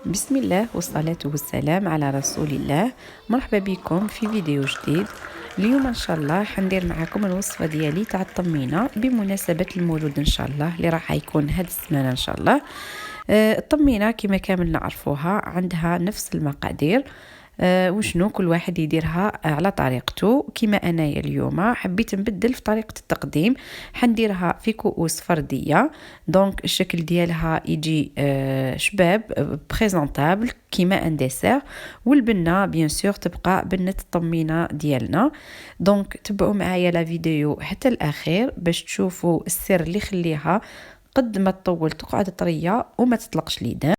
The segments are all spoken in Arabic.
بسم الله والصلاة والسلام على رسول الله. مرحبا بكم في فيديو جديد. اليوم ان شاء الله حندير معكم الوصفة ديالي تاع الطمينة بمناسبة المولود ان شاء الله اللي راح يكون هاد السمانة ان شاء الله. الطمينة كما كامل نعرفوها عندها نفس المقادير. وشنو كل واحد يديرها على طريقته. كما انايا اليوم حبيت نبدل في طريقه التقديم، حنديرها في كؤوس فرديه. دونك الشكل ديالها يجي شباب بريزونطابل كيما ان ديسير، والبنه بيان سور تبقى بنه الطمينه ديالنا. دونك تبعوا معايا لا فيديو حتى الاخير باش تشوفوا السر اللي يخليها قد ما تطول تقعد طريه وما تطلقش ليدان.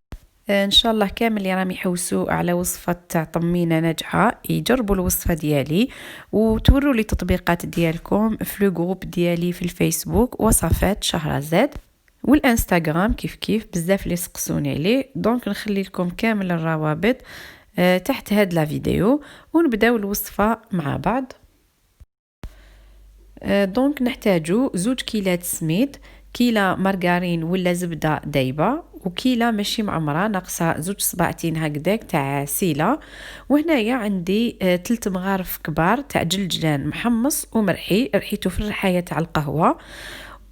ان شاء الله كامل اللي راهم يحوسوا على وصفه تاع طمينه ناجحه يجربوا الوصفه ديالي وتوروا لي التطبيقات ديالكم في لو جروب ديالي في الفيسبوك وصفات شهرزاد، والانستغرام كيف بزاف اللي سقسوني عليه. دونك نخلي لكم كامل الروابط تحت هاد لا فيديو ونبداو الوصفه مع بعض. دونك نحتاجو 2 كيلات سميد، كيلة مارغرين ولا زبدة دايبة، وكيلة ماشي معمرة ناقصة 2 صباعتين هكداك تاع سيلة. وهنايا عندي 3 مغارف كبار تاع جلجلان محمص ومرحي، رحيته في الرحاية تاع القهوة.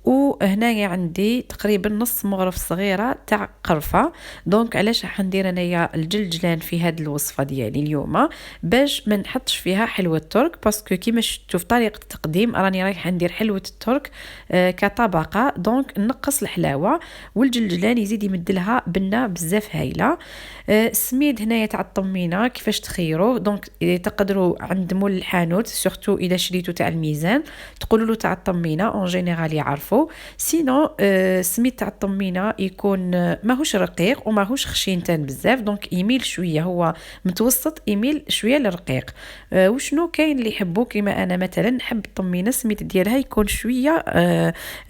وهنايا عندي تقريبا نص مغرف صغيره تاع قرفه. دونك علاش راح ندير انايا الجلجلان في هذه الوصفه ديالي اليوم؟ باش ما نحطش فيها حلوه الترك، باسكو كيما شفتوا في طريقه التقديم راني رايحه ندير حلوه الترك كطبقه. دونك نقص الحلاوه والجلجلان يزيد يمدلها بنه بزاف هايله. السميد هنايا تاع الطمينه كيفاش تخيروه؟ دونك تقدروا عند مول الحانوت سورتو اذا شريتو تاع الميزان تقولوا له تاع الطمينه اون جينيرال يعرفوا. سينو سميد تاع الطمينه يكون ماهوش رقيق وماهوش خشين تان بزاف، دونك يميل شويه، هو متوسط يميل شويه للرقيق. وشنو كاين اللي يحبوا كيما انا مثلا نحب الطمينه السميد ديالها يكون شويه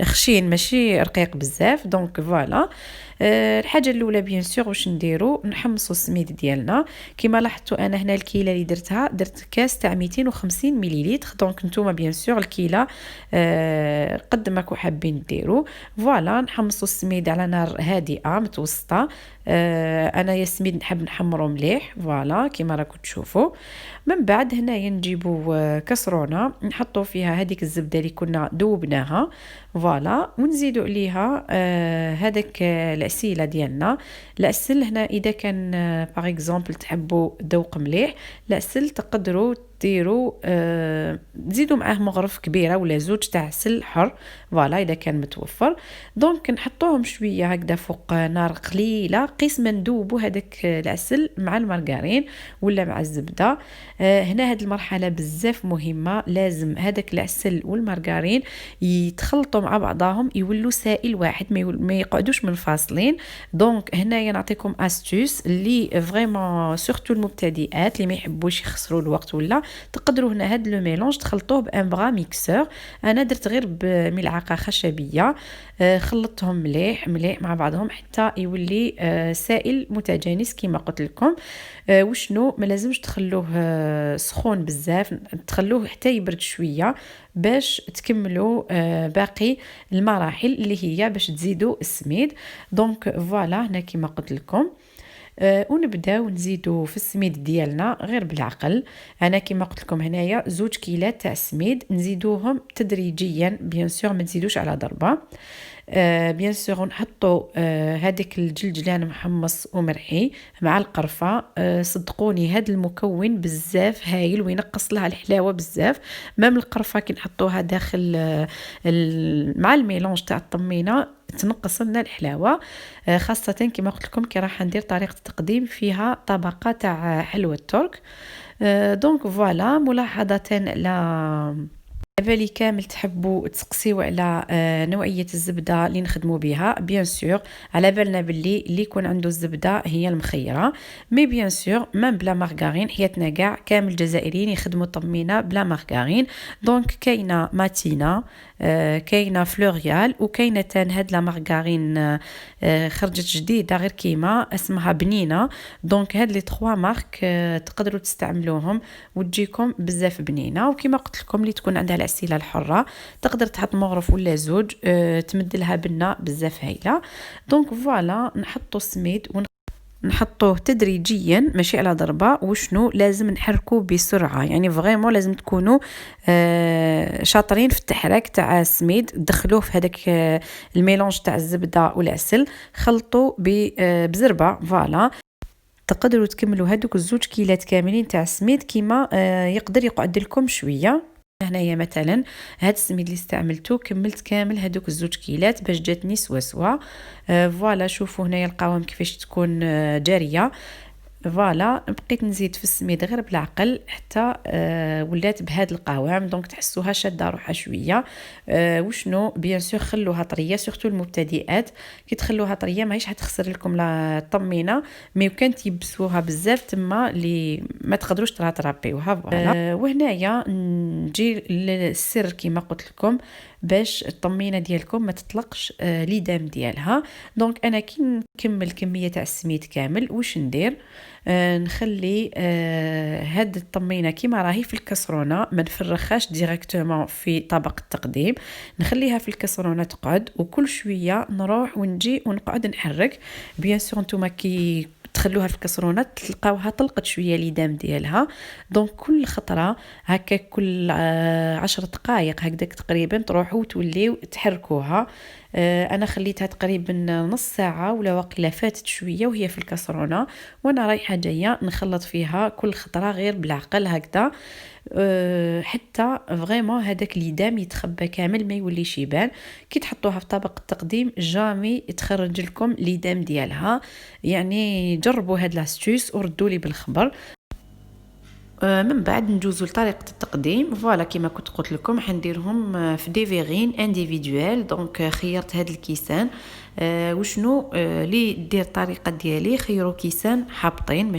خشين ماشي رقيق بزاف. دونك فوالا الحاجه الاولى بيان سور واش نديرو نحمصوا السميد ديالنا. كما لاحظتوا انا هنا الكيله اللي درت كاس تاع 250 مليلتر. دونك نتوما بيان سور الكيله قد ما كو حابين ديروا. فوالا نحمصوا السميد على نار هادئه متوسطه. انا يا السميد نحب نحمرو مليح فوالا كما راكم تشوفوا. من بعد هنايا نجيبوا كسرونه نحطوا فيها هذيك الزبده اللي كنا ذوبناها فوالا، ونزيدوا عليها هذاك العسيله ديالنا. العسل هنا اذا كان باغ اكزومبل تحبوا ذوق مليح، العسل تقدروا ديروا تزيدوا معاه مغرف كبيره ولا 2 تاع عسل حر فوالا اذا كان متوفر. دونك نحطوهم شويه هكذا فوق نار قليله قيس ما ندوبوا هذاك العسل مع المارغرين ولا مع الزبده. هنا هذه المرحله بزاف مهمه، لازم هذاك العسل والمارغرين يتخلطوا مع بعضهم يولوا سائل واحد، ما يقعدوش منفصلين. دونك هنايا نعطيكم استوس اللي فريمون سورتو المبتدئات اللي ما يحبوش يخسروا الوقت ولا تقدروا هنا هاد لو ميلونج تخلطوه بان بغا ميكسور. انا درت غير بملعقه خشبيه، خلطتهم مليح مع بعضهم حتى يولي سائل متجانس كما قلت لكم. وشنو ما لازمش تخلوه سخون بزاف، تخلوه حتى يبرد شويه باش تكملوا باقي المراحل اللي هي باش تزيدوا السميد. دونك فوالا هنا كما قلت لكم ونبداو نزيدو في السميد ديالنا غير بالعقل. انا كما قلت لكم هنايا 2 كيلات تاع السميد نزيدوهم تدريجيا بيان سور ما تزيدوش على ضربه. بيان سور نحطوا هذاك الجلجلان محمص ومرحي مع القرفه. صدقوني هذا المكون بزاف هايل وينقص لها الحلاوه بزاف. مام القرفه كي نحطوها داخل مع الميلونج تاع الطمينه تنقص لنا الحلاوه. خاصه كما قلت لكم كي راح ندير طريقه التقديم فيها طبقه تاع حلوه الترك. دونك فوالا ملاحظه لا بالي كامل تحبوا تسقسيو على نوعيه الزبده اللي نخدموا بها. بيان سور على بالنا باللي اللي يكون عنده الزبده هي المخيره، مي بيان سور مام بلا مارغرين حياتنا كاع كامل الجزائريين يخدموا طمينه بلا مارغرين. دونك كاينه ماتينا، كاينه فلوريال، وكاينه تان هاد لا مارغرين خرجت جديده غير كيما اسمها بنينه. دونك هاد لي 3 مارك تقدروا تستعملوهم وتجيكم بزاف بنينه. وكما قلت لكم اللي تكون عندها العسيله الحره تقدر تحط مغرف ولا 2 تمد لها بنه بزاف هايله. دونك فوالا نحطوا السميد نحطوه تدريجيا ماشي على ضربة، وشنو لازم نحركوه بسرعة، يعني فريمون لازم تكونوا شاطرين في التحريك تاع السميد. دخلوه في هذاك الميلونج تاع الزبدة والعسل، خلطوا بزربة فوالا. تقدروا تكملوا هذوك الزوج كيلات كاملين تاع السميد كيما يقدر يقعد لكم شوية. هنايا مثلا هاد السميد اللي استعملته كملت كامل هذوك الزوج كيلات باش جاتني سوا. فوالا شوفوا هنايا القوام كيفاش تكون جارية. فوالا بقيت نزيد في السميد غير بالعقل حتى ولات بهذا القوام. دونك تحسوها شاده روحها شويه. وشنو بيان سور خلوها طريه، سورتو المبتدئات كي تخلوها طريه ماهيش حتخسر لكم لا الطمينه، مي وكان تيبسوها بزاف تما اللي ما تقدروش ترابيوها. فوالا وهنايا نجي للسر كيما قلت لكم باش الطمينه ديالكم ما تطلقش ليدام ديالها. دونك انا كي نكمل كميه تاع السميد كامل واش ندير؟ نخلي هاد الطمينه كيما راهي في الكسرونه، ما نفرخهاش ديريكتومون في طبق التقديم، نخليها في الكسرونه تقعد، وكل شويه نروح ونجي ونقعد نحرك. بيان سور نتوما كي تخلوها في الكسرونه تلقاوها طلقت شويه ليدام ديالها. دونك كل خطره هكا كل 10 دقائق هكذاك تقريبا تروحوا وتوليو تحركوها. انا خليتها تقريبا نص ساعه ولا وقيله فاتت شويه وهي في الكسرونه، وانا رايحه جايه نخلط فيها كل خطره غير بالعقل هكذا حتى فريمون هذاك ليدام يتخبى كامل ما يوليش يبان. كي تحطوها في طبق التقديم جامي تخرج لكم ليدام ديالها. يعني جربوا هاد لاستوس وردوا لي بالخبر. من بعد نجوزو لطريقه التقديم. فوالا كما كنت قلت لكم حنديرهم في دي فيغين انديفيدوال. دونك خيرت هاد الكيسان. وشنو لي دير الطريقه ديالي خيروا كيسان حابطين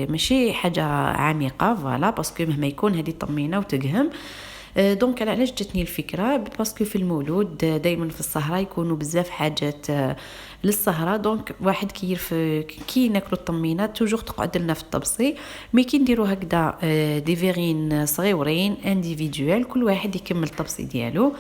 ماشي حاجه عميقه. فوالا باسكو مهما يكون هذه طمينه وتقهم. دونك انا علاش جاتني الفكره باسكو في المولود دائما في السهره يكونوا بزاف حاجات للسهره. دونك واحد كي ناكلوا الطمينات توجور تقعد لنا في الطبسي، مي كي نديروا هكذا دي فيغين صغيورين انديفيدوال كل واحد يكمل الطبسي ديالو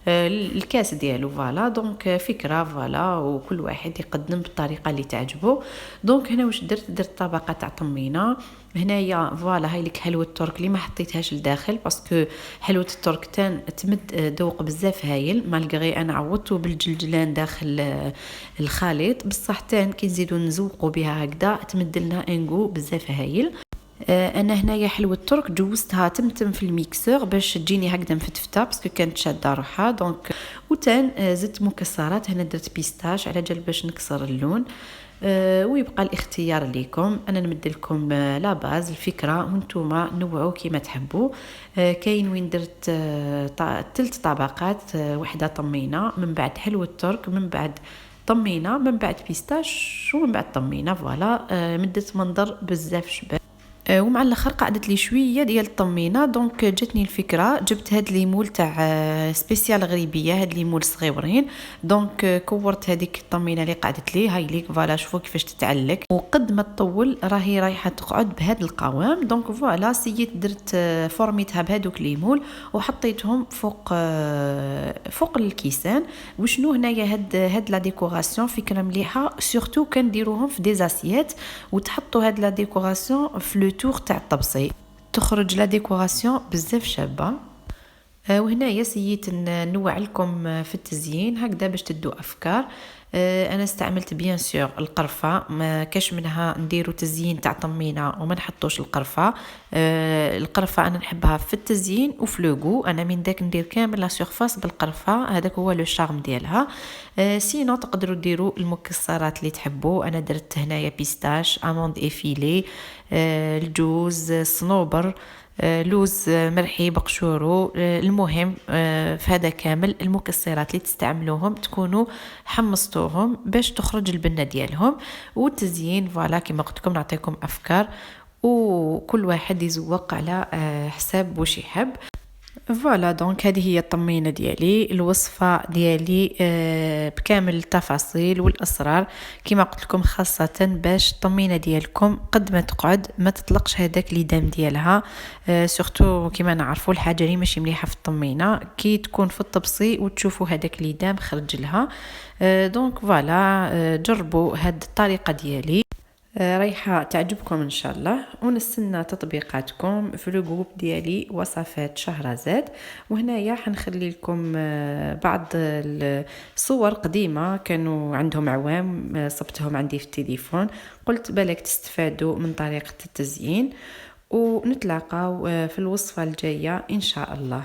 الكاس ديالو. فوالا دونك فكره فوالا وكل واحد يقدم بالطريقه اللي تعجبه. دونك هنا واش درت طبقه تاع طمينه. هنايا فوالا هاي لك حلوه الترك اللي ما حطيتهاش لداخل باسكو حلوه الترك تمد ذوق بزاف هايل، مالغري انا عوضته بالجلجلان داخل الخليط بصح كي نزيدو نزوقوا بها هكذا تمد لنا انغو بزاف هايل. انا هنايا حلوه الترك جوزتها تمتم في الميكسور باش تجيني هكذا مفتفته باسكو كانت شاده روحها. دونك زدت مكسرات. هنا درت بيستاش على جال باش نكسر اللون. ويبقى الاختيار ليكم. انا نمد لكم لا باز الفكره وانتوما نوعوا كيما تحبوا. كاين وين درت 3 طبقات، وحده طمينه من بعد حلوه الترك من بعد طمينه من بعد بيستاش ومن بعد طمينه. فوالا مدت منظر بزاف شباب. ومع الاخر قعدت لي شويه ديال الطمينه. دونك جاتني الفكره جبت هاد ليمول تاع سبيسيال غريبيه، هاد ليمول صغيورين. دونك كورت هذيك الطمينه اللي قعدت لي هاي ليك. فوالا شوفوا كيفاش تتعلق وقد ما تطول راهي رايحه تقعد بهذا القوام. دونك فوالا سيت درت فورميتها بهذوك ليمول وحطيتهم فوق الكيسان. وشنو هنايا هاد لا ديكوراسيون فكره مليحه سورتو كنديروهم في دي زاسيات وتحطوا هاد لا ديكوراسيون في تور تاع الطبسي تخرج لا ديكوراسيون بزاف شابه. وهنايا سيت نوع لكم في التزيين هكذا باش تدوا افكار. انا استعملت بيان سور القرفه، ما كاش منها نديروا تزيين تاع طمينه وما نحطوش القرفه. القرفه انا نحبها في التزيين وفي لوغو. انا من داك ندير كامل لا سيرفاس بالقرفه، هذاك هو لو شارم ديالها. سينو تقدروا ديروا المكسرات اللي تحبوا. انا درت هنايا بيستاش، اموند افيلي، الجوز، صنوبر، لوز مرحي، بقشورو. المهم في هذا كامل المكسرات اللي تستعملوهم تكونوا حمصتوهم باش تخرج البنه ديالهم. والتزيين فوالا كما قلت لكم نعطيكم افكار وكل واحد يزوق على حساب واش يحب. فوالا دونك هذه هي الطمينه ديالي، الوصفه ديالي بكامل التفاصيل والاسرار كما قلت لكم، خاصه باش الطمينه ديالكم قد ما تقعد ما تطلقش هذاك ليدام ديالها. سورتو كما نعرفوا الحاجه اللي ماشي مليحه في الطمينه كي تكون في الطبسي وتشوفوا هذاك ليدام خرج لها. دونك فوالا جربوا هاد الطريقه ديالي. رايحة تعجبكم إن شاء الله، ونستنى تطبيقاتكم في الجروب ديالي وصفات شهرزاد. وهنايا حنخلي لكم بعض الصور قديمة كانوا عندهم عوام صبتهم عندي في التليفون، قلت بالك تستفادوا من طريقة التزيين. ونتلاقاو في الوصفة الجاية إن شاء الله.